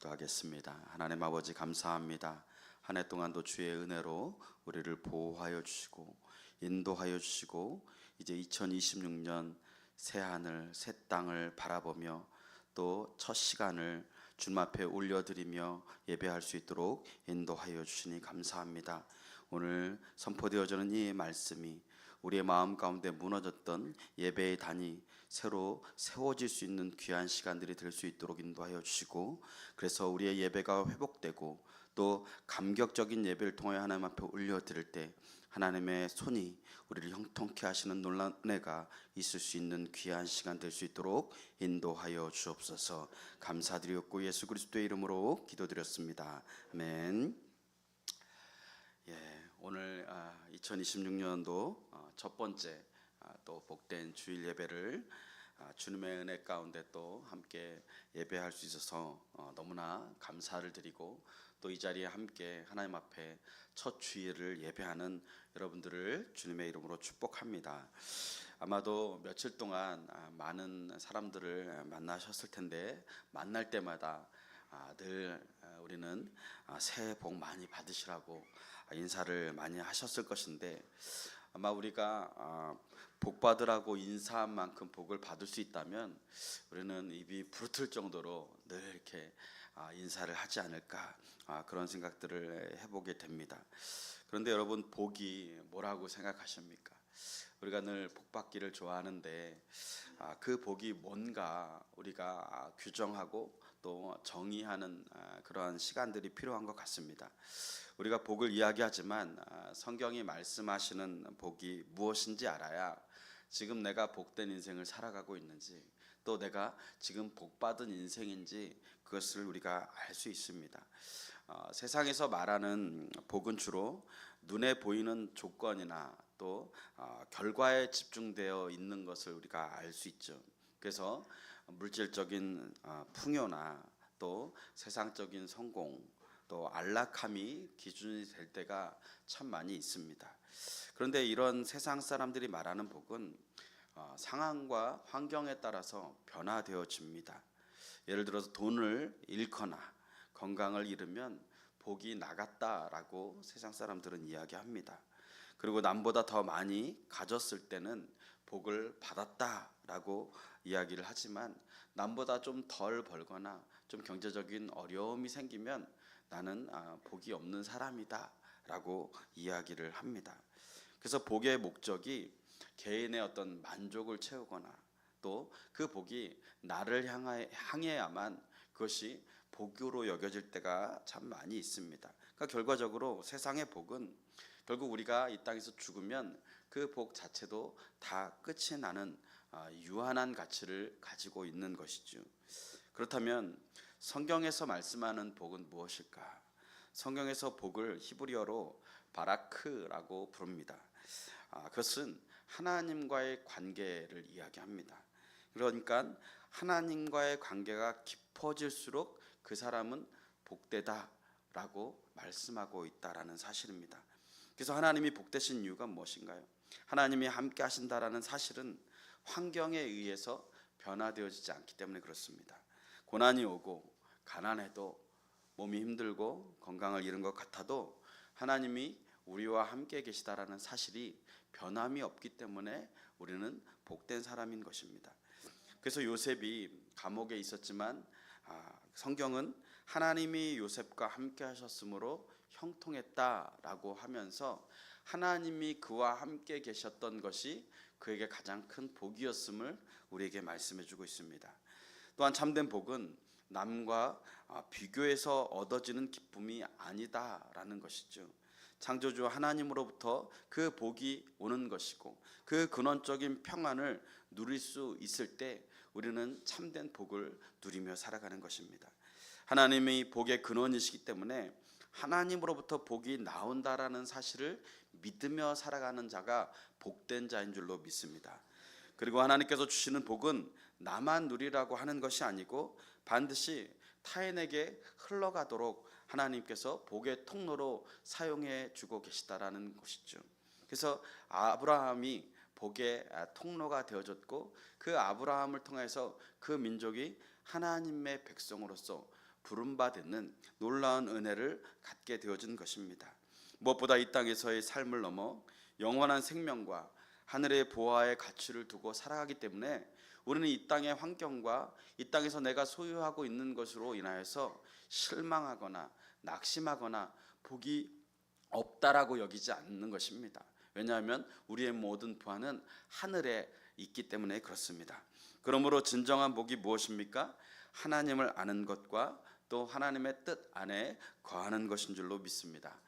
기도하겠습니다. 하나님 아버지 감사합니다. 한 해 동안도 주의 은혜로 우리를 보호하여 주시고 인도하여 주시고 이제 2026년 새 하늘 새 땅을 바라보며 또 첫 시간을 주님 앞에 올려드리며 예배할 수 있도록 인도하여 주시니 감사합니다. 오늘 선포되어지는 이 말씀이 우리의 마음 가운데 무너졌던 예배의 단이 새로 세워질 수 있는 귀한 시간들이 될 수 있도록 인도하여 주시고, 그래서 우리의 예배가 회복되고 또 감격적인 예배를 통해 하나님 앞에 올려드릴 때 하나님의 손이 우리를 형통케 하시는 놀라운 은혜가 있을 수 있는 귀한 시간 될 수 있도록 인도하여 주옵소서. 감사드렸고 예수 그리스도의 이름으로 기도드렸습니다. 아멘. 오늘 2026년도 첫 번째 또 복된 주일 예배를 주님의 은혜 가운데 또 함께 예배할 수 있어서 너무나 감사를 드리고, 또 이 자리에 함께 하나님 앞에 첫 주일을 예배하는 여러분들을 주님의 이름으로 축복합니다. 아마도 며칠 동안 많은 사람들을 만나셨을 텐데, 만날 때마다 늘 우리는 새해 복 많이 받으시라고 인사를 많이 하셨을 것인데, 아마 우리가 복 받으라고 인사한 만큼 복을 받을 수 있다면 우리는 입이 부르틀 정도로 늘 이렇게 인사를 하지 않을까, 그런 생각들을 해보게 됩니다. 그런데 여러분, 복이 뭐라고 생각하십니까? 우리가 늘 복 받기를 좋아하는데 그 복이 뭔가 우리가 규정하고 또 정의하는 그러한 시간들이 필요한 것 같습니다. 우리가 복을 이야기하지만 성경이 말씀하시는 복이 무엇인지 알아야 지금 내가 복된 인생을 살아가고 있는지, 또 내가 지금 복받은 인생인지 그것을 우리가 알 수 있습니다. 세상에서 말하는 복은 주로 눈에 보이는 조건이나 또 결과에 집중되어 있는 것을 우리가 알 수 있죠. 그래서 물질적인 풍요나 또 세상적인 성공, 또 안락함이 기준이 될 때가 참 많이 있습니다. 그런데 이런 세상 사람들이 말하는 복은 상황과 환경에 따라서 변화되어집니다. 예를 들어서 돈을 잃거나 건강을 잃으면 복이 나갔다라고 세상 사람들은 이야기합니다. 그리고 남보다 더 많이 가졌을 때는 복을 받았다라고 이야기를 하지만, 남보다 좀 덜 벌거나 좀 경제적인 어려움이 생기면 나는 복이 없는 사람이다 라고 이야기를 합니다. 그래서 복의 목적이 개인의 어떤 만족을 채우거나 또 그 복이 나를 향해야만 그것이 복으로 여겨질 때가 참 많이 있습니다. 그러니까 결과적으로 세상의 복은 결국 우리가 이 땅에서 죽으면 그 복 자체도 다 끝이 나는 유한한 가치를 가지고 있는 것이죠. 그렇다면 성경에서 말씀하는 복은 무엇일까? 성경에서 복을 히브리어로 바라크라고 부릅니다. 그것은 하나님과의 관계를 이야기합니다. 그러니까 하나님과의 관계가 깊어질수록 그 사람은 복되다라고 말씀하고 있다라는 사실입니다. 그래서 하나님이 복되신 이유가 무엇인가요? 하나님이 함께 하신다라는 사실은 환경에 의해서 변화되어지지 않기 때문에 그렇습니다. 고난이 오고 가난해도 몸이 힘들고 건강을 잃은 것 같아도 하나님이 우리와 함께 계시다라는 사실이 변함이 없기 때문에 우리는 복된 사람인 것입니다. 그래서 요셉이 감옥에 있었지만 성경은 하나님이 요셉과 함께 하셨으므로 형통했다라고 하면서 하나님이 그와 함께 계셨던 것이 그에게 가장 큰 복이었음을 우리에게 말씀해 주고 있습니다. 또한 참된 복은 남과 비교해서 얻어지는 기쁨이 아니다라는 것이죠. 창조주 하나님으로부터 그 복이 오는 것이고, 그 근원적인 평안을 누릴 수 있을 때 우리는 참된 복을 누리며 살아가는 것입니다. 하나님이 복의 근원이시기 때문에 하나님으로부터 복이 나온다라는 사실을 믿으며 살아가는 자가 복된 자인 줄로 믿습니다. 그리고 하나님께서 주시는 복은 나만 누리라고 하는 것이 아니고 반드시 타인에게 흘러가도록 하나님께서 복의 통로로 사용해 주고 계시다라는 것이죠. 그래서 아브라함이 복의 통로가 되어졌고, 그 아브라함을 통해서 그 민족이 하나님의 백성으로서 부름받는 놀라운 은혜를 갖게 되어진 것입니다. 무엇보다 이 땅에서의 삶을 넘어 영원한 생명과 하늘의 보화의 가치를 두고 살아가기 때문에 우리는 이 땅의 환경과 이 땅에서 내가 소유하고 있는 것으로 인하여서 실망하거나 낙심하거나 복이 없다라고 여기지 않는 것입니다. 왜냐하면 우리의 모든 부활은 하늘에 있기 때문에 그렇습니다. 그러므로 진정한 복이 무엇입니까? 하나님을 아는 것과 또 하나님의 뜻 안에 거하는 것인 줄로 믿습니다.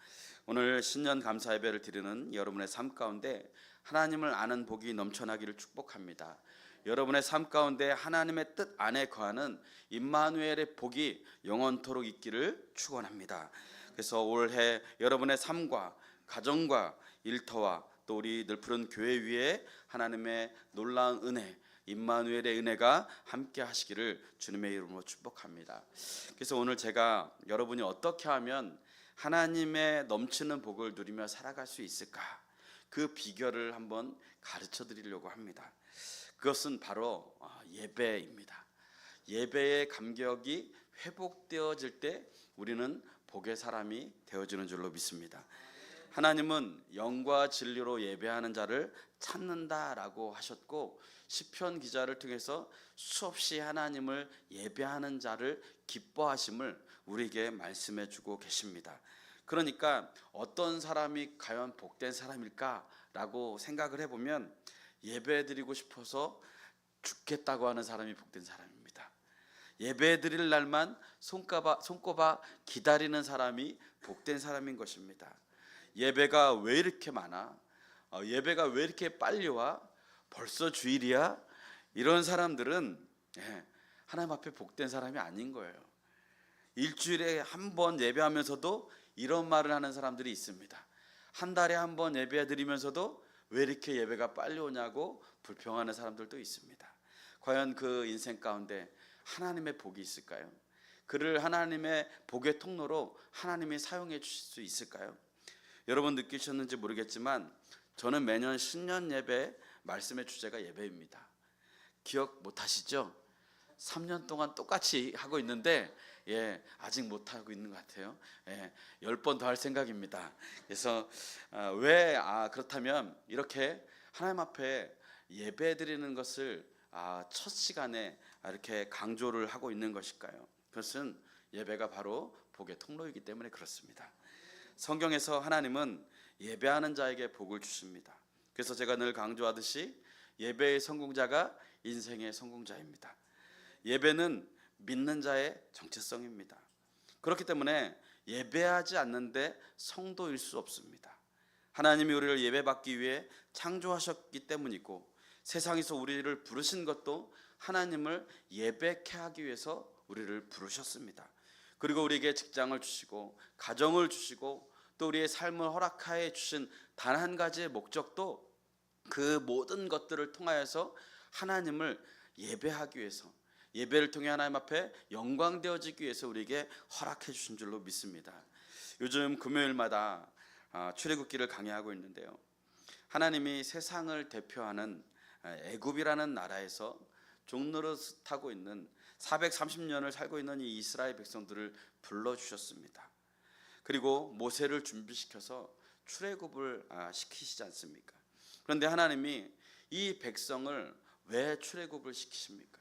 오늘 신년 감사 예배를 드리는 여러분의 삶 가운데 하나님을 아는 복이 넘쳐나기를 축복합니다. 여러분의 삶 가운데 하나님의 뜻 안에 거하는 임마누엘의 복이 영원토록 있기를 축원합니다. 그래서 올해 여러분의 삶과 가정과 일터와 또 우리 늘 푸른 교회 위에 하나님의 놀라운 은혜, 임마누엘의 은혜가 함께 하시기를 주님의 이름으로 축복합니다. 그래서 오늘 제가 여러분이 어떻게 하면 하나님의 넘치는 복을 누리며 살아갈 수 있을까? 그 비결을 한번 가르쳐 드리려고 합니다. 그것은 바로 예배입니다. 예배의 감격이 회복되어질 때 우리는 복의 사람이 되어지는 줄로 믿습니다. 하나님은 영과 진리로 예배하는 자를 찾는다라고 하셨고, 시편 기자를 통해서 수없이 하나님을 예배하는 자를 기뻐하심을 우리에게 말씀해 주고 계십니다. 그러니까 어떤 사람이 과연 복된 사람일까라고 생각을 해보면 예배드리고 싶어서 죽겠다고 하는 사람이 복된 사람입니다. 예배드릴 날만 손꼽아 기다리는 사람이 복된 사람인 것입니다. 예배가 왜 이렇게 많아? 예배가 왜 이렇게 빨리 와? 벌써 주일이야? 이런 사람들은 하나님 앞에 복된 사람이 아닌 거예요. 일주일에 한 번 예배하면서도 이런 말을 하는 사람들이 있습니다. 한 달에 한 번 예배 드리면서도 왜 이렇게 예배가 빨리 오냐고 불평하는 사람들도 있습니다. 과연 그 인생 가운데 하나님의 복이 있을까요? 그를 하나님의 복의 통로로 하나님이 사용해 주실 수 있을까요? 여러분 느끼셨는지 모르겠지만 저는 매년 신년 예배 말씀의 주제가 예배입니다. 기억 못하시죠? 3년 동안 똑같이 하고 있는데 아직 못하고 있는 것 같아요. 10번 더 할 생각입니다. 그래서 그렇다면 이렇게 하나님 앞에 예배 드리는 것을 첫 시간에 이렇게 강조를 하고 있는 것일까요? 그것은 예배가 바로 복의 통로이기 때문에 그렇습니다. 성경에서 하나님은 예배하는 자에게 복을 주십니다. 그래서 제가 늘 강조하듯이 예배의 성공자가 인생의 성공자입니다. 예배는 믿는 자의 정체성입니다. 그렇기 때문에 예배하지 않는데 성도일 수 없습니다. 하나님이 우리를 예배받기 위해 창조하셨기 때문이고, 세상에서 우리를 부르신 것도 하나님을 예배케 하기 위해서 우리를 부르셨습니다. 그리고 우리에게 직장을 주시고 가정을 주시고 또 우리의 삶을 허락하여 주신 단 한 가지의 목적도 그 모든 것들을 통하여서 하나님을 예배하기 위해서, 예배를 통해 하나님 앞에 영광되어지기 위해서 우리에게 허락해 주신 줄로 믿습니다. 요즘 금요일마다 출애굽기를 강의하고 있는데요, 하나님이 세상을 대표하는 애굽이라는 나라에서 종노릇하고 있는 430년을 살고 있는 이 이스라엘 백성들을 불러주셨습니다. 그리고 모세를 준비시켜서 출애굽을 시키시지 않습니까? 그런데 하나님이 이 백성을 왜 출애굽을 시키십니까?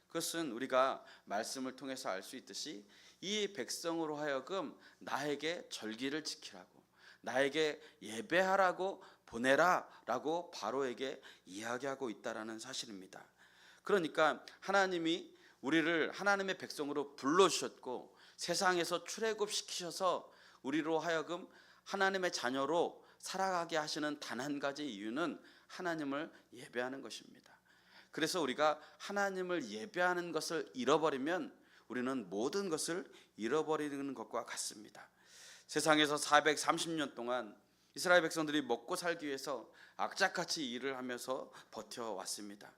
그것은 우리가 말씀을 통해서 알 수 있듯이 이 백성으로 하여금 나에게 절기를 지키라고, 나에게 예배하라고 보내라라고 바로에게 이야기하고 있다라는 사실입니다. 그러니까 하나님이 우리를 하나님의 백성으로 불러주셨고 세상에서 출애굽시키셔서 우리로 하여금 하나님의 자녀로 살아가게 하시는 단 한 가지 이유는 하나님을 예배하는 것입니다. 그래서 우리가 하나님을 예배하는 것을 잃어버리면 우리는 모든 것을 잃어버리는 것과 같습니다. 세상에서 430년 동안 이스라엘 백성들이 먹고 살기 위해서 악착같이 일을 하면서 버텨왔습니다.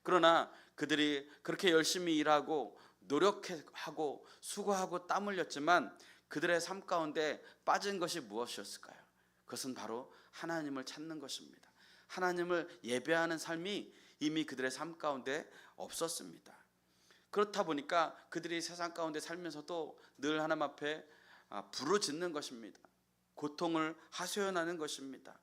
그러나 그들이 그렇게 열심히 일하고 노력하고 수고하고 땀 흘렸지만 그들의 삶 가운데 빠진 것이 무엇이었을까요? 그것은 바로 하나님을 찾는 것입니다. 하나님을 예배하는 삶이 이미 그들의 삶 가운데 없었습니다. 그렇다 보니까 그들이 세상 가운데 살면서도 늘 하나님 앞에 부르짖는 것입니다. 고통을 하소연하는 것입니다.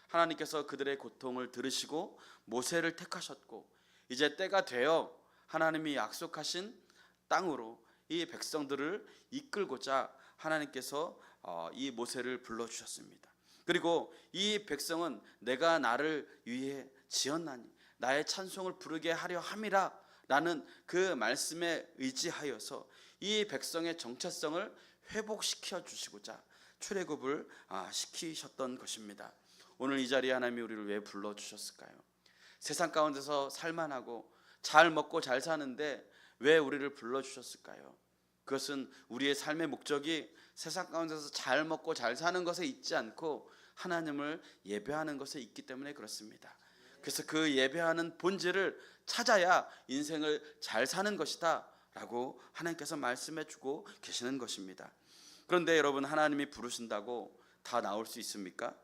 하나님께서 그들의 고통을 들으시고 모세를 택하셨고, 이제 때가 되어 하나님이 약속하신 땅으로 이 백성들을 이끌고자 하나님께서 이 모세를 불러주셨습니다. 그리고 이 백성은 내가 나를 위해 지었나니 나의 찬송을 부르게 하려 함이라 라는 그 말씀에 의지하여서 이 백성의 정체성을 회복시켜 주시고자 출애굽을 시키셨던 것입니다. 오늘 이 자리에 하나님이 우리를 왜 불러주셨을까요? 세상 가운데서 살만하고 잘 먹고 잘 사는데 왜 우리를 불러주셨을까요? 그것은 우리의 삶의 목적이 세상 가운데서 잘 먹고 잘 사는 것에 있지 않고 하나님을 예배하는 것에 있기 때문에 그렇습니다. 그래서 그 예배하는 본질을 찾아야 인생을 잘 사는 것이다 라고 하나님께서 말씀해 주고 계시는 것입니다. 그런데 여러분, 하나님이 부르신다고 다 나올 수 있습니까?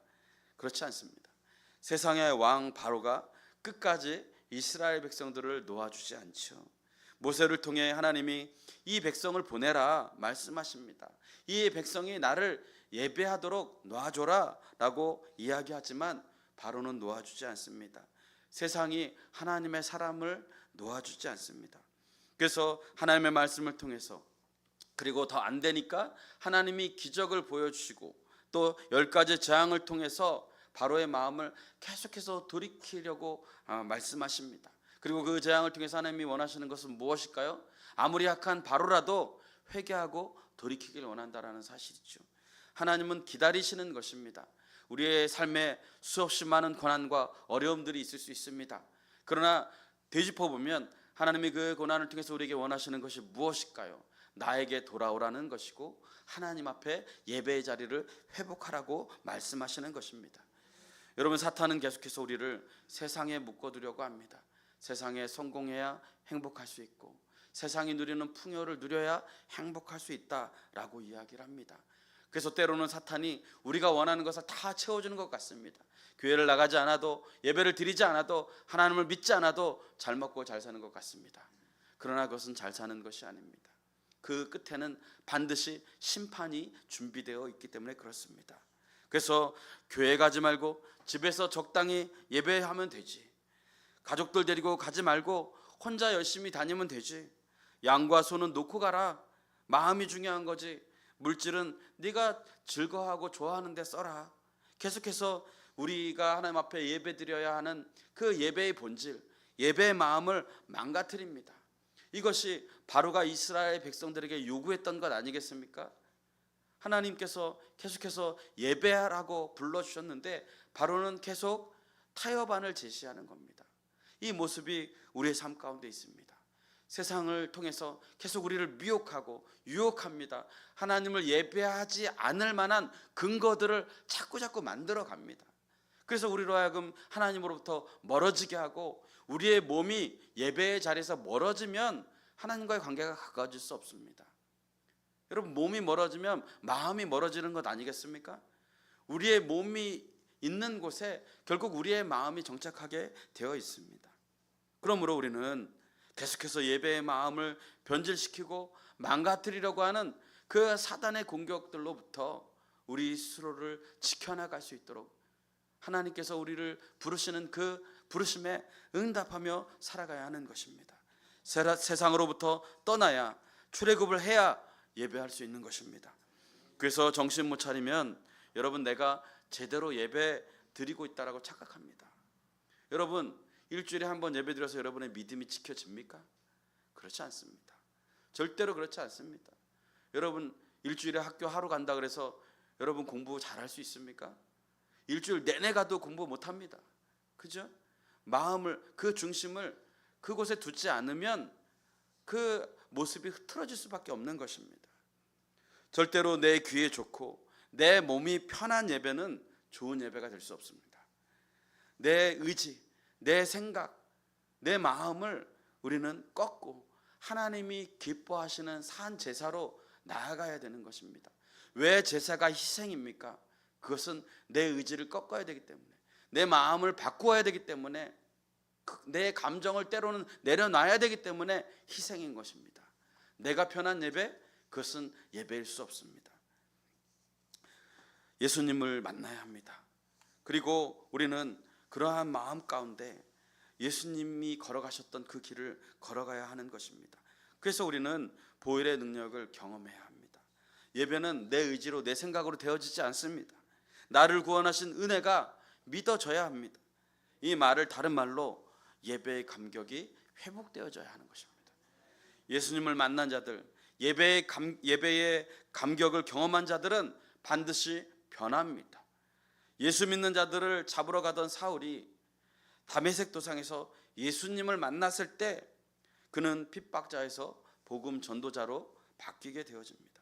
그렇지 않습니다. 세상의 왕 바로가 끝까지 이스라엘 백성들을 놓아주지 않죠. 모세를 통해 하나님이 이 백성을 보내라 말씀하십니다. 이 백성이 나를 예배하도록 놔줘라 라고 이야기하지만 바로는 놓아주지 않습니다. 세상이 하나님의 사람을 놓아주지 않습니다. 그래서 하나님의 말씀을 통해서, 그리고 더 안 되니까 하나님이 기적을 보여주시고 또 10가지 재앙을 통해서 바로의 마음을 계속해서 돌이키려고 말씀하십니다. 그리고 그 재앙을 통해서 하나님이 원하시는 것은 무엇일까요? 아무리 약한 바로라도 회개하고 돌이키길 원한다라는 사실이죠. 하나님은 기다리시는 것입니다. 우리의 삶에 수없이 많은 고난과 어려움들이 있을 수 있습니다. 그러나 되짚어보면 하나님이 그 고난을 통해서 우리에게 원하시는 것이 무엇일까요? 나에게 돌아오라는 것이고 하나님 앞에 예배의 자리를 회복하라고 말씀하시는 것입니다. 여러분, 사탄은 계속해서 우리를 세상에 묶어두려고 합니다. 세상에 성공해야 행복할 수 있고 세상이 누리는 풍요를 누려야 행복할 수 있다라고 이야기를 합니다. 그래서 때로는 사탄이 우리가 원하는 것을 다 채워주는 것 같습니다. 교회를 나가지 않아도, 예배를 드리지 않아도, 하나님을 믿지 않아도 잘 먹고 잘 사는 것 같습니다. 그러나 그것은 잘 사는 것이 아닙니다. 그 끝에는 반드시 심판이 준비되어 있기 때문에 그렇습니다. 그래서 교회 가지 말고 집에서 적당히 예배하면 되지, 가족들 데리고 가지 말고 혼자 열심히 다니면 되지, 양과 소는 놓고 가라, 마음이 중요한 거지, 물질은 네가 즐거워하고 좋아하는 데 써라. 계속해서 우리가 하나님 앞에 예배 드려야 하는 그 예배의 본질, 예배의 마음을 망가뜨립니다. 이것이 바로가 이스라엘 백성들에게 요구했던 것 아니겠습니까? 하나님께서 계속해서 예배하라고 불러주셨는데 바로는 계속 타협안을 제시하는 겁니다. 이 모습이 우리의 삶 가운데 있습니다. 세상을 통해서 계속 우리를 미혹하고 유혹합니다. 하나님을 예배하지 않을 만한 근거들을 자꾸 만들어 갑니다. 그래서 우리로 하여금 하나님으로부터 멀어지게 하고, 우리의 몸이 예배의 자리에서 멀어지면 하나님과의 관계가 가까워질 수 없습니다. 여러분, 몸이 멀어지면 마음이 멀어지는 것 아니겠습니까? 우리의 몸이 있는 곳에 결국 우리의 마음이 정착하게 되어 있습니다. 그러므로 우리는 계속해서 예배의 마음을 변질시키고 망가뜨리려고 하는 그 사단의 공격들로부터 우리 스스로를 지켜나갈 수 있도록 하나님께서 우리를 부르시는 그 부르심에 응답하며 살아가야 하는 것입니다. 세상으로부터 떠나야, 출애굽을 해야 예배할 수 있는 것입니다. 그래서 정신 못 차리면 여러분, 내가 제대로 예배 드리고 있다라고 착각합니다. 여러분, 일주일에 한 번 예배 드려서 여러분의 믿음이 지켜집니까? 그렇지 않습니다. 절대로 그렇지 않습니다. 여러분, 일주일에 학교 하루 간다 그래서 여러분 공부 잘할 수 있습니까? 일주일 내내 가도 공부 못합니다. 그죠? 마음을, 그 중심을 그곳에 두지 않으면 그 모습이 흐트러질 수밖에 없는 것입니다. 절대로 내 귀에 좋고 내 몸이 편한 예배는 좋은 예배가 될 수 없습니다. 내 의지, 내 생각, 내 마음을 우리는 꺾고 하나님이 기뻐하시는 산 제사로 나아가야 되는 것입니다. 왜 제사가 희생입니까? 그것은 내 의지를 꺾어야 되기 때문에, 내 마음을 바꾸어야 되기 때문에 내 감정을 때로는 내려놔야 되기 때문에 희생인 것입니다. 내가 편한 예배, 그것은 예배일 수 없습니다. 예수님을 만나야 합니다. 그리고 우리는 그러한 마음 가운데 예수님이 걸어가셨던 그 길을 걸어가야 하는 것입니다. 그래서 우리는 보혈의 능력을 경험해야 합니다. 예배는 내 의지로 내 생각으로 되어지지 않습니다. 나를 구원하신 은혜가 믿어져야 합니다. 이 말을 다른 말로 예배의 감격이 회복되어져야 하는 것입니다. 예수님을 만난 자들, 예배의 감격을 경험한 자들은 반드시 변합니다. 예수 믿는 자들을 잡으러 가던 사울이 다메섹 도상에서 예수님을 만났을 때 그는 핍박자에서 복음 전도자로 바뀌게 되어집니다.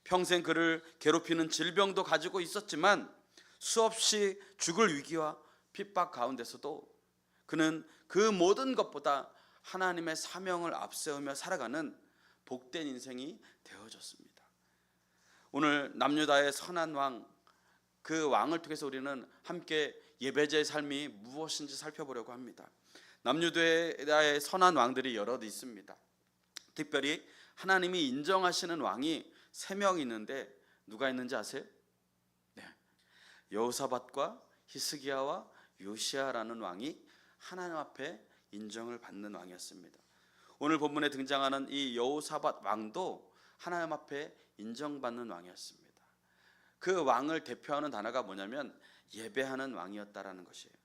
평생 그를 괴롭히는 질병도 가지고 있었지만 수없이 죽을 위기와 핍박 가운데서도 그는 그 모든 것보다 하나님의 사명을 앞세우며 살아가는 복된 인생이 되어졌습니다. 오늘 남유다의 선한 왕, 그 왕을 통해서 우리는 함께 예배자의 삶이 무엇인지 살펴보려고 합니다. 남유다의 선한 왕들이 여럿 있습니다. 특별히 하나님이 인정하시는 왕이 3명 있는데 누가 있는지 아세요? 네, 여호사밧과 히스기야와 요시야라는 왕이 하나님 앞에 인정을 받는 왕이었습니다. 오늘 본문에 등장하는 이 여호사밧 왕도 하나님 앞에 인정받는 왕이었습니다. 그 왕을 대표하는 단어가 뭐냐면 예배하는 왕이었다라는 것이에요.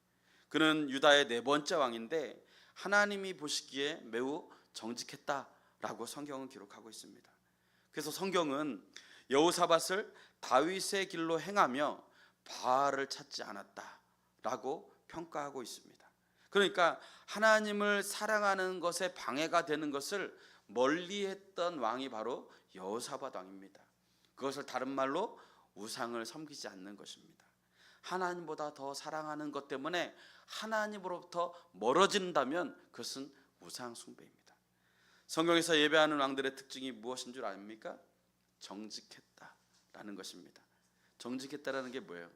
그는 유다의 4번째 왕인데 하나님이 보시기에 매우 정직했다라고 성경은 기록하고 있습니다. 그래서 성경은 여호사밧을 다윗의 길로 행하며 바알을 찾지 않았다라고 평가하고 있습니다. 그러니까 하나님을 사랑하는 것에 방해가 되는 것을 멀리했던 왕이 바로 여호사밧 왕입니다. 그것을 다른 말로 우상을 섬기지 않는 것입니다. 하나님보다 더 사랑하는 것 때문에 하나님으로부터 멀어진다면 그것은 우상 숭배입니다. 성경에서 예배하는 왕들의 특징이 무엇인 줄 아십니까? 정직했다라는 것입니다. 정직했다라는 게 뭐예요?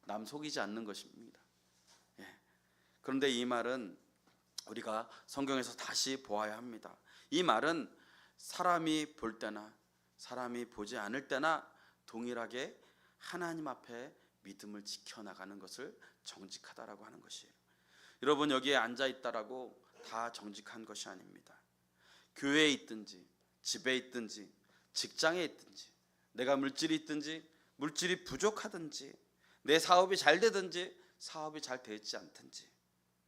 남 속이지 않는 것입니다. 그런데 이 말은 우리가 성경에서 다시 보아야 합니다. 이 말은 사람이 볼 때나 사람이 보지 않을 때나 동일하게 하나님 앞에 믿음을 지켜나가는 것을 정직하다라고 하는 것이에요. 여러분, 여기에 앉아있다라고 다 정직한 것이 아닙니다. 교회에 있든지 집에 있든지 직장에 있든지 내가 물질이 있든지 물질이 부족하든지 내 사업이 잘 되든지 사업이 잘 되지 않든지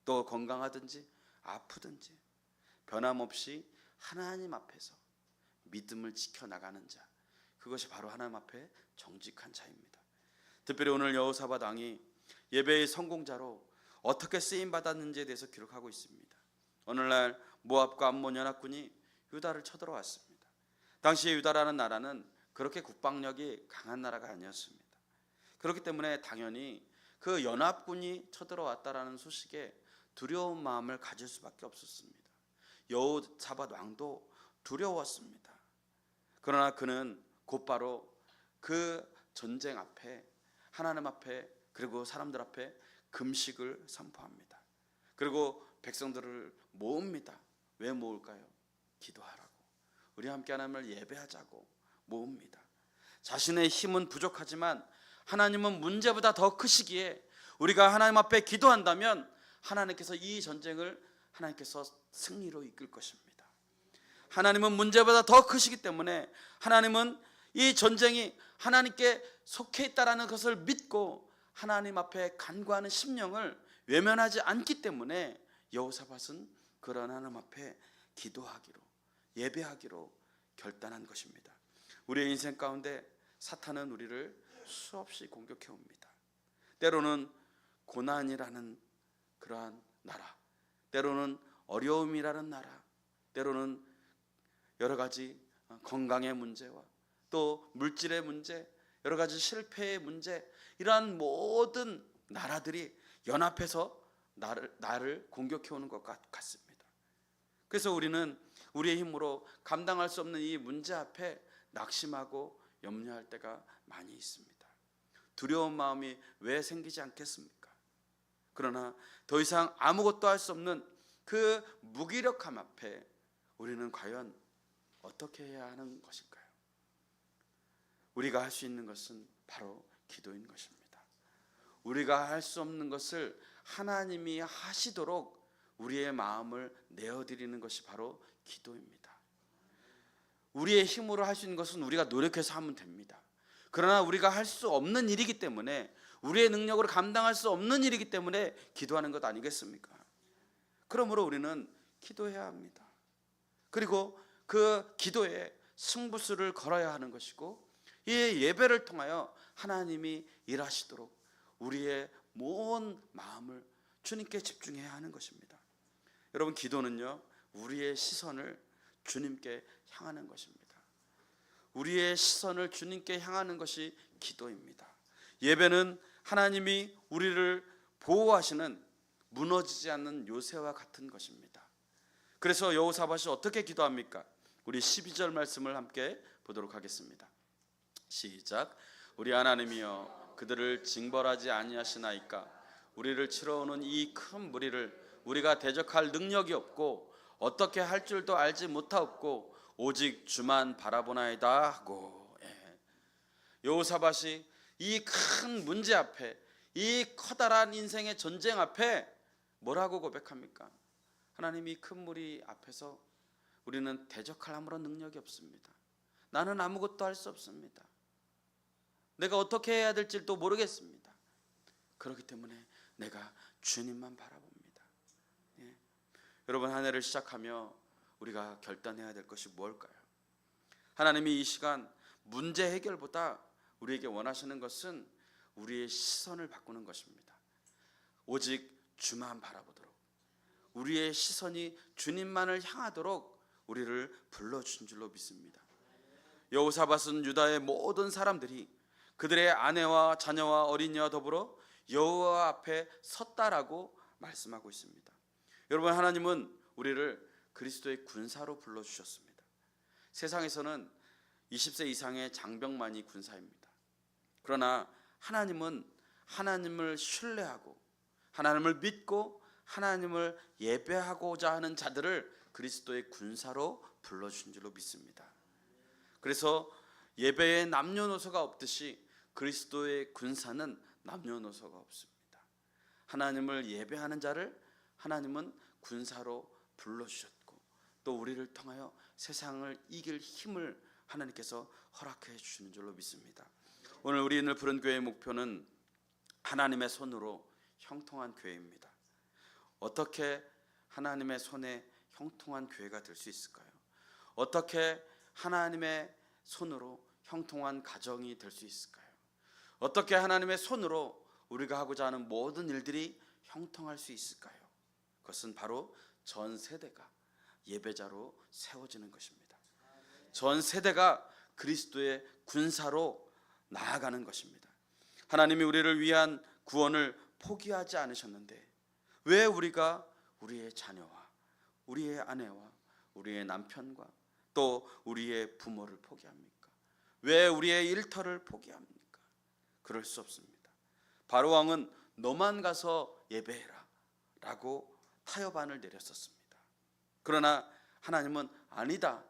또 건강하든지 아프든지 변함없이 하나님 앞에서 믿음을 지켜나가는 자, 그것이 바로 하나님 앞에 정직한 자입니다. 특별히 오늘 여호사밧 왕이 예배의 성공자로 어떻게 쓰임받았는지에 대해서 기록하고 있습니다. 오늘날 모압과 암몬 연합군이 유다를 쳐들어왔습니다. 당시 유다라는 나라는 그렇게 국방력이 강한 나라가 아니었습니다. 그렇기 때문에 당연히 그 연합군이 쳐들어왔다라는 소식에 두려운 마음을 가질 수밖에 없었습니다. 여호사밧 왕도 두려웠습니다. 그러나 그는 곧바로 그 전쟁 앞에 하나님 앞에 그리고 사람들 앞에 금식을 선포합니다. 그리고 백성들을 모읍니다. 왜 모을까요? 기도하라고. 우리 함께 하나님을 예배하자고 모읍니다. 자신의 힘은 부족하지만 하나님은 문제보다 더 크시기에 우리가 하나님 앞에 기도한다면 하나님께서 이 전쟁을 하나님께서 승리로 이끌 것입니다. 하나님은 문제보다 더 크시기 때문에 하나님은 이 전쟁이 하나님께 속해 있다라는 것을 믿고 하나님 앞에 간구하는 심령을 외면하지 않기 때문에 여호사밧은 그런 하나님 앞에 기도하기로 예배하기로 결단한 것입니다. 우리의 인생 가운데 사탄은 우리를 수없이 공격해 옵니다. 때로는 고난이라는 그러한 나라, 때로는 어려움이라는 나라, 때로는 여러 가지 건강의 문제와 또 물질의 문제, 여러 가지 실패의 문제, 이러한 모든 나라들이 연합해서 나를 공격해 오는 것 같습니다. 그래서 우리는 우리의 힘으로 감당할 수 없는 이 문제 앞에 낙심하고 염려할 때가 많이 있습니다. 두려운 마음이 왜 생기지 않겠습니까? 그러나 더 이상 아무것도 할 수 없는 그 무기력함 앞에 우리는 과연 어떻게 해야 하는 것일까요? 우리가 할 수 있는 것은 바로 기도인 것입니다. 우리가 할 수 없는 것을 하나님이 하시도록 우리의 마음을 내어드리는 것이 바로 기도입니다. 우리의 힘으로 할 수 있는 것은 우리가 노력해서 하면 됩니다. 그러나 우리가 할 수 없는 일이기 때문에, 우리의 능력으로 감당할 수 없는 일이기 때문에 기도하는 것 아니겠습니까? 그러므로 우리는 기도해야 합니다. 그리고 그 기도에 승부수를 걸어야 하는 것이고, 이 예배를 통하여 하나님이 일하시도록 우리의 모든 마음을 주님께 집중해야 하는 것입니다. 여러분, 기도는요, 우리의 시선을 주님께 향하는 것입니다. 우리의 시선을 주님께 향하는 것이 기도입니다. 예배는 하나님이 우리를 보호하시는 무너지지 않는 요새와 같은 것입니다. 그래서 여호사밧이 어떻게 기도합니까? 우리 12절 말씀을 함께 보도록 하겠습니다. 시작. 우리 하나님이여, 그들을 징벌하지 아니하시나이까? 우리를 치러오는 이 큰 무리를 우리가 대적할 능력이 없고 어떻게 할 줄도 알지 못하옵고 오직 주만 바라보나이다 하고. 여호사밧이 이 큰 문제 앞에, 이 커다란 인생의 전쟁 앞에 뭐라고 고백합니까? 하나님, 이 큰 무리 앞에서 우리는 대적할 아무런 능력이 없습니다. 나는 아무것도 할 수 없습니다. 내가 어떻게 해야 될지도 모르겠습니다. 그렇기 때문에 내가 주님만 바라봅니다. 여러분, 한 해를 시작하며 우리가 결단해야 될 것이 무엇일까요? 하나님이 이 시간 문제 해결보다 우리에게 원하시는 것은 우리의 시선을 바꾸는 것입니다. 오직 주만 바라보도록, 우리의 시선이 주님만을 향하도록 우리를 불러주신 줄로 믿습니다. 여호사밧은 유다의 모든 사람들이 그들의 아내와 자녀와 어린이와 더불어 여호와 앞에 섰다라고 말씀하고 있습니다. 여러분, 하나님은 우리를 그리스도의 군사로 불러주셨습니다. 세상에서는 20세 이상의 장병만이 군사입니다. 그러나 하나님은 하나님을 신뢰하고 하나님을 믿고 하나님을 예배하고자 하는 자들을 그리스도의 군사로 불러주신 줄로 믿습니다. 그래서 예배에 남녀노소가 없듯이 그리스도의 군사는 남녀노소가 없습니다. 하나님을 예배하는 자를 하나님은 군사로 불러주셨고, 또 우리를 통하여 세상을 이길 힘을 하나님께서 허락해 주시는 줄로 믿습니다. 오늘 우리를 부른 교회의 목표는 하나님의 손으로 형통한 교회입니다. 어떻게 하나님의 손에 형통한 교회가 될 수 있을까요? 어떻게 하나님의 손으로 형통한 가정이 될 수 있을까요? 어떻게 하나님의 손으로 우리가 하고자 하는 모든 일들이 형통할 수 있을까요? 그것은 바로 전 세대가 예배자로 세워지는 것입니다. 전 세대가 그리스도의 군사로 나아가는 것입니다. 하나님이 우리를 위한 구원을 포기하지 않으셨는데 왜 우리가 우리의 자녀와 우리의 아내와 우리의 남편과 또 우리의 부모를 포기합니까? 왜 우리의 일터를 포기합니까? 그럴 수 없습니다. 바로왕은 너만 가서 예배해라 라고 타협안을 내렸었습니다. 그러나 하나님은 아니다.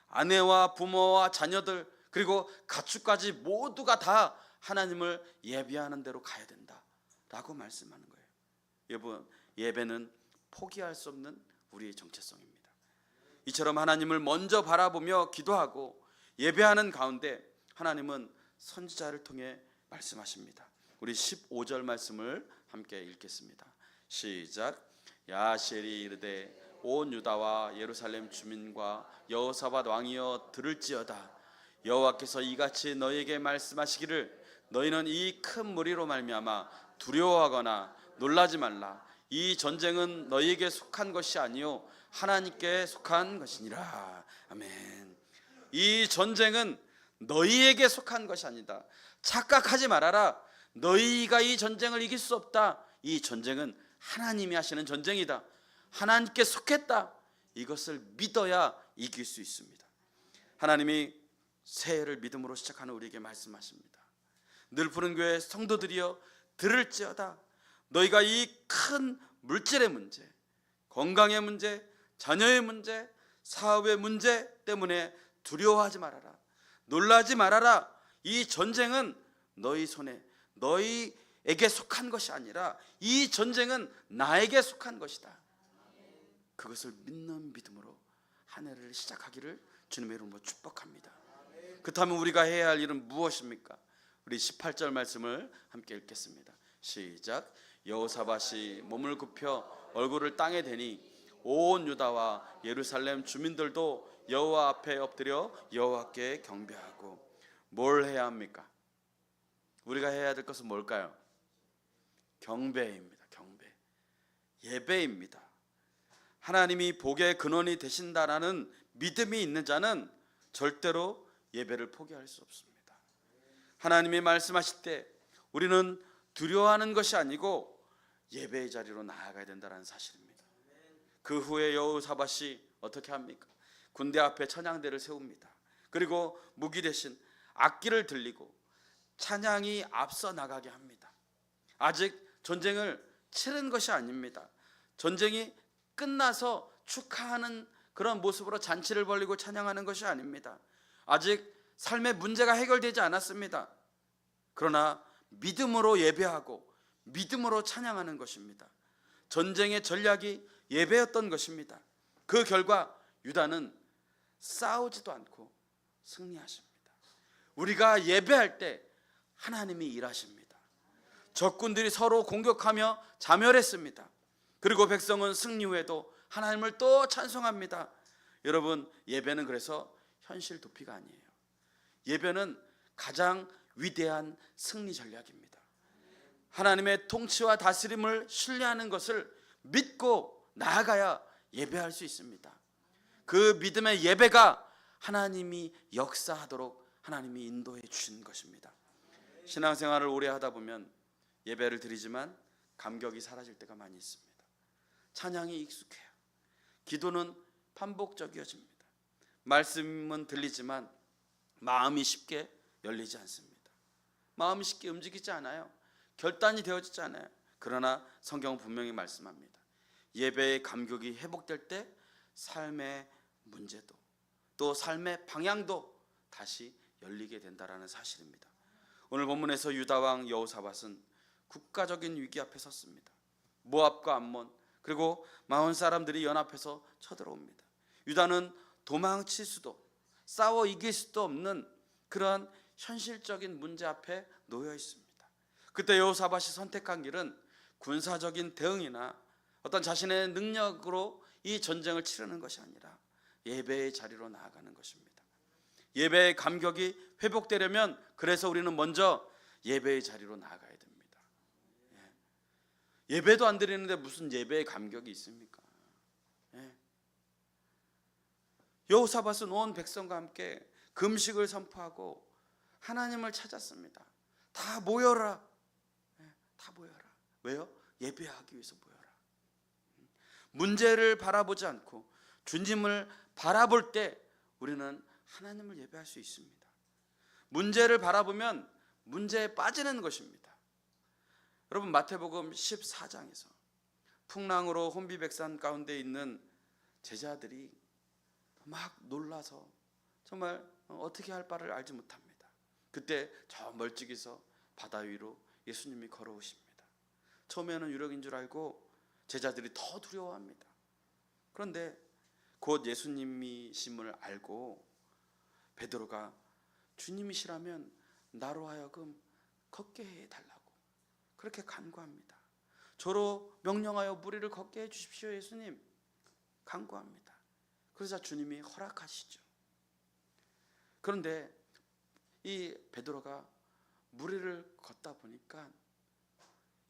아내와 부모와 자녀들 그리고 가축까지 모두가 다 하나님을 예배하는 대로 가야 된다 라고 말씀하는 거예요. 여러분, 예배는 포기할 수 없는 우리의 정체성입니다. 이처럼 하나님을 먼저 바라보며 기도하고 예배하는 가운데 하나님은 선지자를 통해 말씀하십니다. 우리 15절 말씀을 함께 읽겠습니다. 시작. 야시엘이 이르되 온 유다와 예루살렘 주민과 여호사밧 왕이여 들을지어다. 여호와께서 이같이 너희에게 말씀하시기를 너희는 이 큰 무리로 말미암아 두려워하거나 놀라지 말라. 이 전쟁은 너희에게 속한 것이 아니요 하나님께 속한 것이니라. 아멘. 이 전쟁은 너희에게 속한 것이 아니다. 착각하지 말아라. 너희가 이 전쟁을 이길 수 없다. 이 전쟁은 하나님이 하시는 전쟁이다. 하나님께 속했다. 이것을 믿어야 이길 수 있습니다. 하나님이 새해를 믿음으로 시작하는 우리에게 말씀하십니다. 늘 푸른 교회 성도들이여 들을지어다. 너희가 이 큰 물질의 문제, 건강의 문제, 자녀의 문제, 사업의 문제 때문에 두려워하지 말아라. 놀라지 말아라. 이 전쟁은 너희 손에, 너희에게 속한 것이 아니라 이 전쟁은 나에게 속한 것이다. 그것을 믿는 믿음으로 한 해를 시작하기를 주님의 이름으로 축복합니다. 그렇다면 우리가 해야 할 일은 무엇입니까? 우리 18절 말씀을 함께 읽겠습니다. 시작. 여호사밧이 몸을 굽혀 얼굴을 땅에 대니 온 유다와 예루살렘 주민들도 여호와 앞에 엎드려 여호와께 경배하고. 뭘 해야 합니까? 우리가 해야 될 것은 뭘까요? 경배입니다. 경배, 예배입니다. 하나님이 복의 근원이 되신다라는 믿음이 있는 자는 절대로 예배를 포기할 수 없습니다. 하나님이 말씀하실 때 우리는 두려워하는 것이 아니고 예배의 자리로 나아가야 된다는 사실입니다. 그 후에 여호사밧이 어떻게 합니까? 군대 앞에 찬양대를 세웁니다. 그리고 무기 대신 악기를 들리고 찬양이 앞서 나가게 합니다. 아직 전쟁을 치른 것이 아닙니다. 전쟁이 끝나서 축하하는 그런 모습으로 잔치를 벌이고 찬양하는 것이 아닙니다. 아직 삶의 문제가 해결되지 않았습니다. 그러나 믿음으로 예배하고 믿음으로 찬양하는 것입니다. 전쟁의 전략이 예배였던 것입니다. 그 결과 유다는 싸우지도 않고 승리하십니다. 우리가 예배할 때 하나님이 일하십니다. 적군들이 서로 공격하며 자멸했습니다. 그리고 백성은 승리 후에도 하나님을 또 찬송합니다. 여러분, 예배는 그래서 현실 도피가 아니에요. 예배는 가장 위대한 승리 전략입니다. 하나님의 통치와 다스림을 신뢰하는 것을 믿고 나아가야 예배할 수 있습니다. 그 믿음의 예배가 하나님이 역사하도록 하나님이 인도해 주신 것입니다. 신앙생활을 오래 하다 보면 예배를 드리지만 감격이 사라질 때가 많이 있습니다. 찬양이 익숙해요. 기도는 반복적이어집니다. 말씀은 들리지만 마음이 쉽게 열리지 않습니다. 마음이 쉽게 움직이지 않아요. 결단이 되어지지 않아요. 그러나 성경은 분명히 말씀합니다. 예배의 감격이 회복될 때 삶의 문제도 또 삶의 방향도 다시 열리게 된다라는 사실입니다. 오늘 본문에서 유다 왕 여호사밧은 국가적인 위기 앞에 섰습니다. 모압과 암몬 그리고 마온 사람들이 연합해서 쳐들어옵니다. 유다는 도망칠 수도 싸워 이길 수도 없는 그런 현실적인 문제 앞에 놓여 있습니다. 그때 여호사밧이 선택한 길은 군사적인 대응이나 어떤 자신의 능력으로 이 전쟁을 치르는 것이 아니라 예배의 자리로 나아가는 것입니다. 예배의 감격이 회복되려면 그래서 우리는 먼저 예배의 자리로 나아가야 됩니다. 예배도 안 드리는데 무슨 예배의 감격이 있습니까? 여호사밧은 온 백성과 함께 금식을 선포하고 하나님을 찾았습니다. 다 모여라. 다 모여라. 왜요? 예배하기 위해서 모여라. 문제를 바라보지 않고 주님을 바라볼 때 우리는 하나님을 예배할 수 있습니다. 문제를 바라보면 문제에 빠지는 것입니다. 여러분, 마태복음 14장에서 풍랑으로 혼비백산 가운데 있는 제자들이 막 놀라서 정말 어떻게 할 바를 알지 못합니다. 그때 저 멀찍이서 바다 위로 예수님이 걸어오십니다. 처음에는 유령인 줄 알고 제자들이 더 두려워합니다. 그런데 곧 예수님이심을 알고 베드로가 주님이시라면 나로 하여금 걷게 해달라고 그렇게 간구합니다. 저로 명령하여 무리를 걷게 해주십시오 예수님, 간구합니다. 그러자 주님이 허락하시죠. 그런데 이 베드로가 무리를 걷다 보니까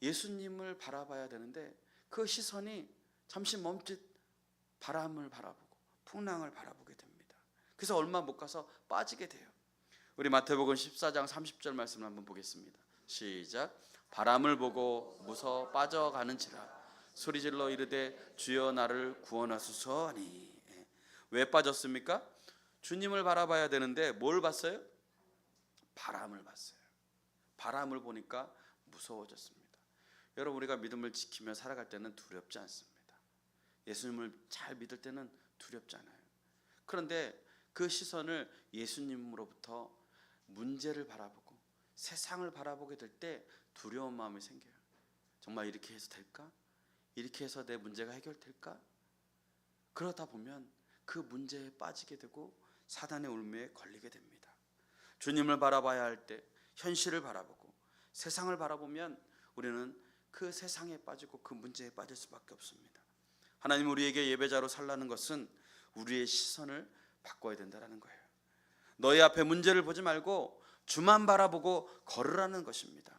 예수님을 바라봐야 되는데 그 시선이 잠시 멈칫 바람을 바라보고 풍랑을 바라보게 됩니다. 그래서 얼마 못 가서 빠지게 돼요. 우리 마태복음 14장 30절 말씀을 한번 보겠습니다. 시작. 바람을 보고 무서 빠져가는지라 소리질러 이르되 주여 나를 구원하소서 하니. 왜 빠졌습니까? 주님을 바라봐야 되는데 뭘 봤어요? 바람을 봤어요. 바람을 보니까 무서워졌습니다. 여러분, 우리가 믿음을 지키며 살아갈 때는 두렵지 않습니다. 예수님을 잘 믿을 때는 두렵잖아요. 그런데 그 시선을 예수님으로부터 문제를 바라보고 세상을 바라보게 될 때 두려운 마음이 생겨요. 정말 이렇게 해서 될까? 이렇게 해서 내 문제가 해결될까? 그러다 보면 그 문제에 빠지게 되고 사단의 울매에 걸리게 됩니다. 주님을 바라봐야 할 때 현실을 바라보고 세상을 바라보면 우리는 그 세상에 빠지고 그 문제에 빠질 수밖에 없습니다. 하나님 우리에게 예배자로 살라는 것은 우리의 시선을 바꿔야 된다는 거예요. 너희 앞에 문제를 보지 말고 주만 바라보고 걸으라는 것입니다.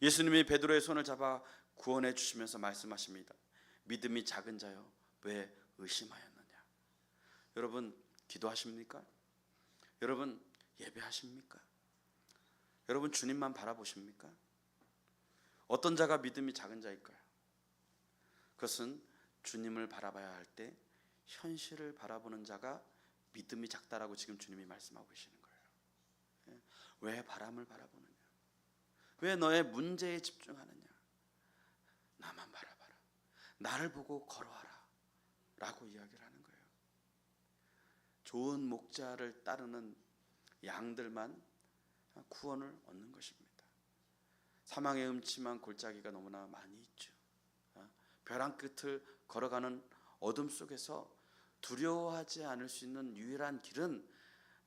예수님이 베드로의 손을 잡아 구원해 주시면서 말씀하십니다. 믿음이 작은 자여 왜 의심하였느냐. 여러분 기도하십니까? 여러분 예배하십니까? 여러분 주님만 바라보십니까? 어떤 자가 믿음이 작은 자일까요? 그것은 주님을 바라봐야 할 때 현실을 바라보는 자가 믿음이 작다라고 지금 주님이 말씀하고 계시는 거예요. 왜 바람을 바라보느냐? 왜 너의 문제에 집중하느냐? 나만 바라봐라. 나를 보고 걸어와라 라고 이야기를 하는 거예요. 좋은 목자를 따르는 양들만 구원을 얻는 것입니다. 사망의 음침한 골짜기가 너무나 많이 있죠. 벼랑 끝을 걸어가는 어둠 속에서 두려워하지 않을 수 있는 유일한 길은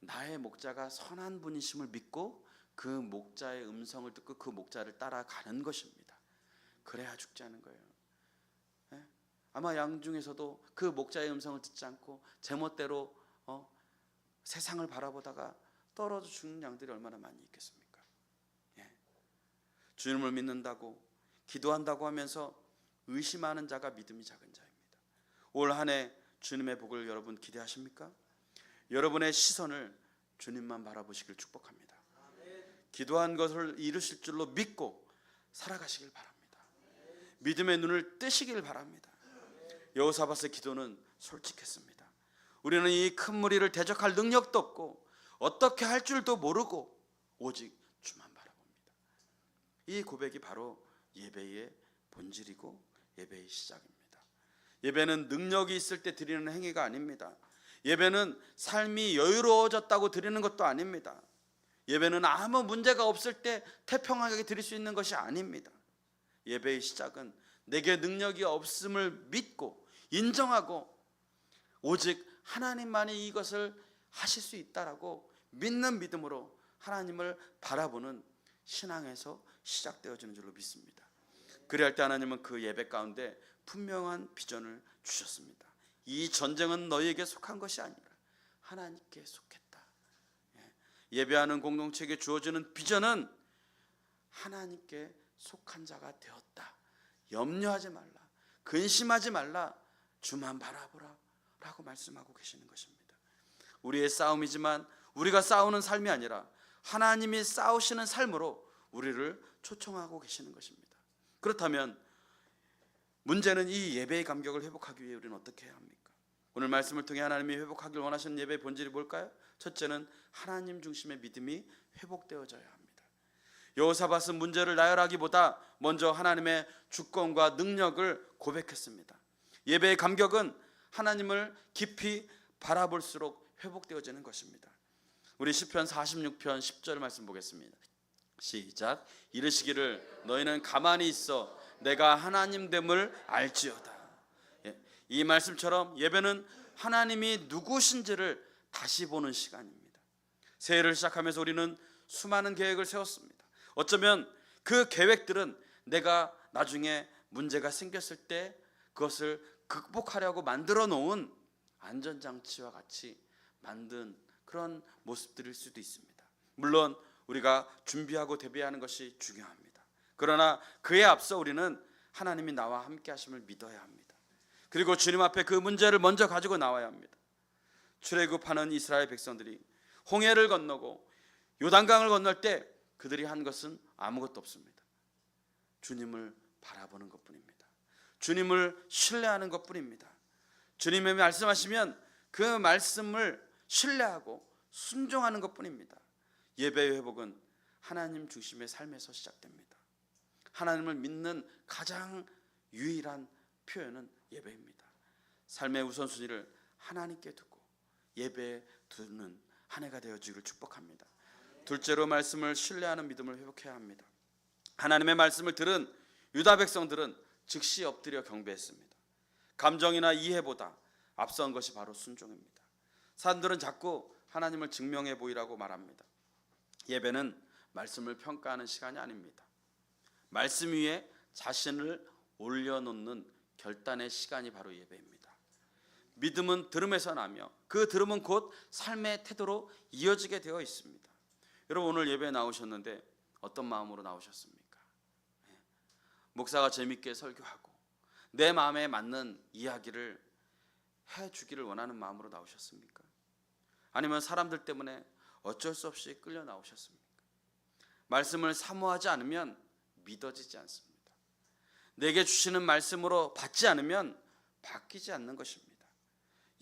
나의 목자가 선한 분이심을 믿고 그 목자의 음성을 듣고 그 목자를 따라가는 것입니다. 그래야 죽지 않은 거예요. 아마 양 중에서도 그 목자의 음성을 듣지 않고 제멋대로 세상을 바라보다가 떨어져 죽는 양들이 얼마나 많이 있겠습니까? 주님을 믿는다고 기도한다고 하면서 의심하는 자가 믿음이 작은 자입니다. 올 한 해 주님의 복을 여러분 기대하십니까? 여러분의 시선을 주님만 바라보시길 축복합니다. 기도한 것을 이루실 줄로 믿고 살아가시길 바랍니다. 믿음의 눈을 뜨시길 바랍니다. 여호사밧의 기도는 솔직했습니다. 우리는 이 큰 무리를 대적할 능력도 없고 어떻게 할 줄도 모르고 오직 주만 바라봅니다. 이 고백이 바로 예배의 본질이고 예배의 시작입니다. 예배는 능력이 있을 때 드리는 행위가 아닙니다. 예배는 삶이 여유로워졌다고 드리는 것도 아닙니다. 예배는 아무 문제가 없을 때 태평하게 드릴 수 있는 것이 아닙니다. 예배의 시작은 내게 능력이 없음을 믿고 인정하고 오직 하나님만이 이것을 하실 수 있다라고 믿는 믿음으로 하나님을 바라보는 신앙에서 시작되어지는 줄로 믿습니다. 그래야 할 때 하나님은 그 예배 가운데 분명한 비전을 주셨습니다. 이 전쟁은 너희에게 속한 것이 아니라 하나님께 속했다. 예배하는 공동체에게 주어지는 비전은 하나님께 속한 자가 되었다. 염려하지 말라, 근심하지 말라, 주만 바라보라 라고 말씀하고 계시는 것입니다. 우리의 싸움이지만 우리가 싸우는 삶이 아니라 하나님이 싸우시는 삶으로 우리를 초청하고 계시는 것입니다. 그렇다면 문제는 이 예배의 감격을 회복하기 위해 우리는 어떻게 해야 합니까? 오늘 말씀을 통해 하나님이 회복하기를 원하시는 예배의 본질이 뭘까요? 첫째는 하나님 중심의 믿음이 회복되어져야 합니다. 여호사밧은 문제를 나열하기보다 먼저 하나님의 주권과 능력을 고백했습니다. 예배의 감격은 하나님을 깊이 바라볼수록 회복되어지는 것입니다. 우리 시편 46편 10절 말씀 보겠습니다. 시작. 이르시기를 너희는 가만히 있어 내가 하나님됨을 알지어다. 이 말씀처럼 예배는 하나님이 누구신지를 다시 보는 시간입니다. 새해를 시작하면서 우리는 수많은 계획을 세웠습니다. 어쩌면 그 계획들은 내가 나중에 문제가 생겼을 때 그것을 극복하려고 만들어 놓은 안전장치와 같이 만든 그런 모습들일 수도 있습니다. 물론 우리가 준비하고 대비하는 것이 중요합니다. 그러나 그에 앞서 우리는 하나님이 나와 함께 하심을 믿어야 합니다. 그리고 주님 앞에 그 문제를 먼저 가지고 나와야 합니다. 출애굽하는 이스라엘 백성들이 홍해를 건너고 요단강을 건널 때 그들이 한 것은 아무것도 없습니다. 주님을 바라보는 것뿐입니다. 주님을 신뢰하는 것뿐입니다. 주님이 말씀하시면 그 말씀을 신뢰하고 순종하는 것뿐입니다. 예배의 회복은 하나님 중심의 삶에서 시작됩니다. 하나님을 믿는 가장 유일한 표현은 예배입니다. 삶의 우선순위를 하나님께 두고 예배에 두는 한 해가 되어지기를 축복합니다. 둘째로 말씀을 신뢰하는 믿음을 회복해야 합니다. 하나님의 말씀을 들은 유다 백성들은 즉시 엎드려 경배했습니다. 감정이나 이해보다 앞선 것이 바로 순종입니다. 사람들은 자꾸 하나님을 증명해 보이라고 말합니다. 예배는 말씀을 평가하는 시간이 아닙니다. 말씀 위에 자신을 올려놓는 결단의 시간이 바로 예배입니다. 믿음은 들음에서 나며 그 들음은 곧 삶의 태도로 이어지게 되어 있습니다. 여러분, 오늘 예배에 나오셨는데 어떤 마음으로 나오셨습니까? 목사가 재밌게 설교하고 내 마음에 맞는 이야기를 해주기를 원하는 마음으로 나오셨습니까? 아니면 사람들 때문에 어쩔 수 없이 끌려 나오셨습니까? 말씀을 사모하지 않으면 믿어지지 않습니다. 내게 주시는 말씀으로 받지 않으면 바뀌지 않는 것입니다.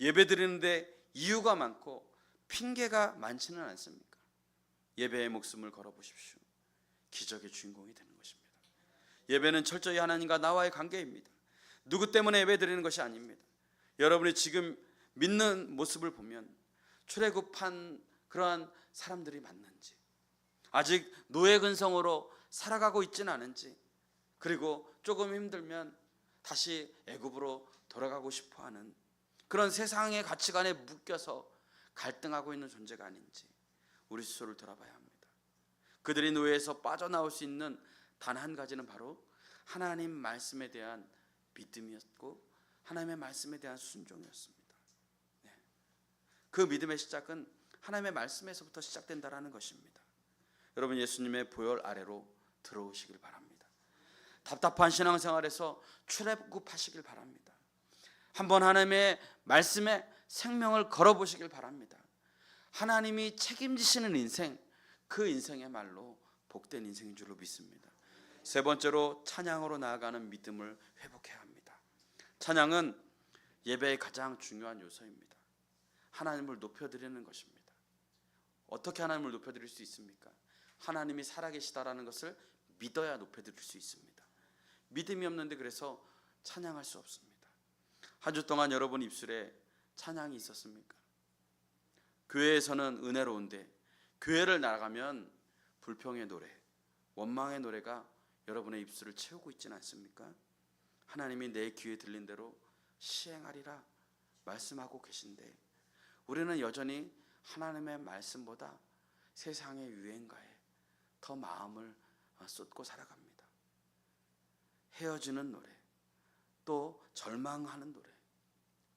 예배 드리는데 이유가 많고 핑계가 많지는 않습니까? 예배의 목숨을 걸어보십시오. 기적의 주인공이 되는 것입니다. 예배는 철저히 하나님과 나와의 관계입니다. 누구 때문에 예배 드리는 것이 아닙니다. 여러분이 지금 믿는 모습을 보면 출애굽한 그러한 사람들이 맞는지, 아직 노예 근성으로 살아가고 있지는 않은지, 그리고 조금 힘들면 다시 애굽으로 돌아가고 싶어하는 그런 세상의 가치관에 묶여서 갈등하고 있는 존재가 아닌지 우리 스스로를 돌아봐야 합니다. 그들이 노예에서 빠져나올 수 있는 단 한 가지는 바로 하나님 말씀에 대한 믿음이었고 하나님의 말씀에 대한 순종이었습니다. 그 믿음의 시작은 하나님의 말씀에서부터 시작된다라는 것입니다. 여러분, 예수님의 보혈 아래로 들어오시길 바랍니다. 답답한 신앙생활에서 출애굽하시길 바랍니다. 한번 하나님의 말씀에 생명을 걸어보시길 바랍니다. 하나님이 책임지시는 인생, 그 인생의말로 복된 인생인 줄로 믿습니다. 세 번째로 찬양으로 나아가는 믿음을 회복해야 합니다. 찬양은 예배의 가장 중요한 요소입니다. 하나님을 높여드리는 것입니다. 어떻게 하나님을 높여드릴 수 있습니까? 하나님이 살아계시다라는 것을 믿어야 높여드릴 수 있습니다. 믿음이 없는데 그래서 찬양할 수 없습니다. 한 주 동안 여러분 입술에 찬양이 있었습니까? 교회에서는 은혜로운데 교회를 나가면 불평의 노래, 원망의 노래가 여러분의 입술을 채우고 있지는 않습니까? 하나님이 내 귀에 들린 대로 시행하리라 말씀하고 계신데 우리는 여전히 하나님의 말씀보다 세상의 유행가에 더 마음을 쏟고 살아갑니다. 헤어지는 노래, 또 절망하는 노래,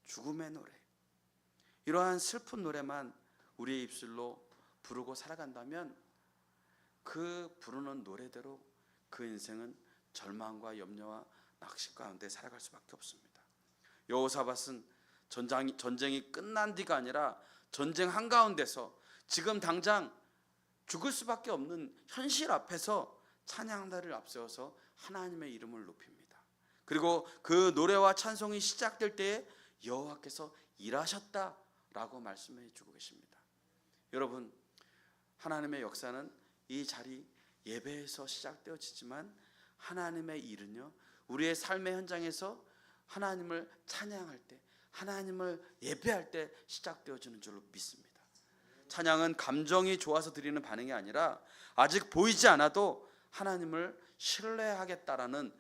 죽음의 노래, 이러한 슬픈 노래만 우리의 입술로 부르고 살아간다면 그 부르는 노래대로 그 인생은 절망과 염려와 낙심 가운데 살아갈 수밖에 없습니다. 여호사밧은 전쟁이 끝난 뒤가 아니라 전쟁 한가운데서 지금 당장 죽을 수밖에 없는 현실 앞에서 찬양단을 앞세워서 하나님의 이름을 높입니다. 그리고 그 노래와 찬송이 시작될 때에 여호와께서 일하셨다라고 말씀해 주고 계십니다. 여러분, 하나님의 역사는 이 자리 예배에서 시작되어지지만 하나님의 일은요, 우리의 삶의 현장에서 하나님을 찬양할 때, 하나님을 예배할 때 시작되어지는 줄로 믿습니다. 찬양은 감정이 좋아서 드리는 반응이 아니라 아직 보이지 않아도 하나님을 신뢰하겠다라는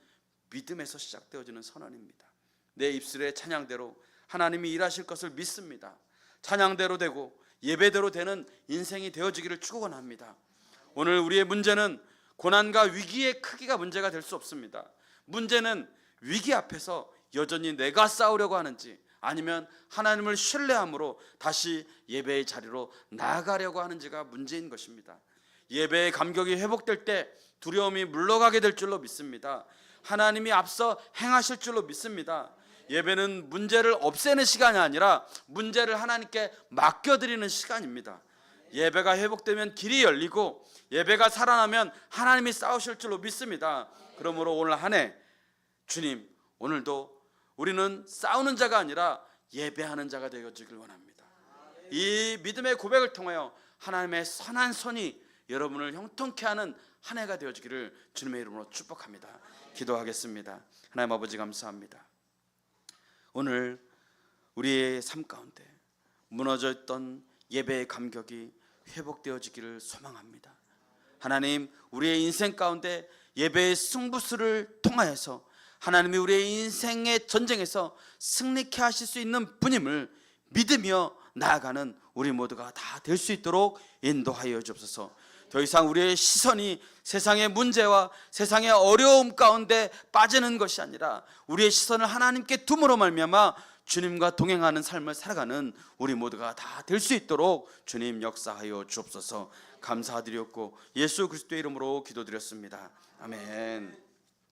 믿음에서 시작되어지는 선언입니다. 내 입술의 찬양대로 하나님이 일하실 것을 믿습니다. 찬양대로 되고 예배대로 되는 인생이 되어지기를 축원합니다. 오늘 우리의 문제는 고난과 위기의 크기가 문제가 될 수 없습니다. 문제는 위기 앞에서 여전히 내가 싸우려고 하는지 아니면 하나님을 신뢰함으로 다시 예배의 자리로 나아가려고 하는지가 문제인 것입니다. 예배의 감격이 회복될 때 두려움이 물러가게 될 줄로 믿습니다. 하나님이 앞서 행하실 줄로 믿습니다. 예배는 문제를 없애는 시간이 아니라 문제를 하나님께 맡겨드리는 시간입니다. 예배가 회복되면 길이 열리고 예배가 살아나면 하나님이 싸우실 줄로 믿습니다. 그러므로 오늘 한 해 주님, 오늘도 우리는 싸우는 자가 아니라 예배하는 자가 되어지길 원합니다. 이 믿음의 고백을 통하여 하나님의 선한 손이 여러분을 형통케 하는 한 해가 되어지기를 주님의 이름으로 축복합니다. 기도하겠습니다. 하나님 아버지, 감사합니다. 오늘 우리의 삶 가운데 무너져 있던 예배의 감격이 회복되어지기를 소망합니다. 하나님, 우리의 인생 가운데 예배의 승부수를 통하여서 하나님이 우리의 인생의 전쟁에서 승리케 하실 수 있는 분임을 믿으며 나아가는 우리 모두가 다 될 수 있도록 인도하여 주옵소서. 더 이상 우리의 시선이 세상의 문제와 세상의 어려움 가운데 빠지는 것이 아니라 우리의 시선을 하나님께 둠으로 말미암아 주님과 동행하는 삶을 살아가는 우리 모두가 다 될 수 있도록 주님 역사하여 주옵소서. 감사드렸고 예수 그리스도의 이름으로 기도드렸습니다. 아멘.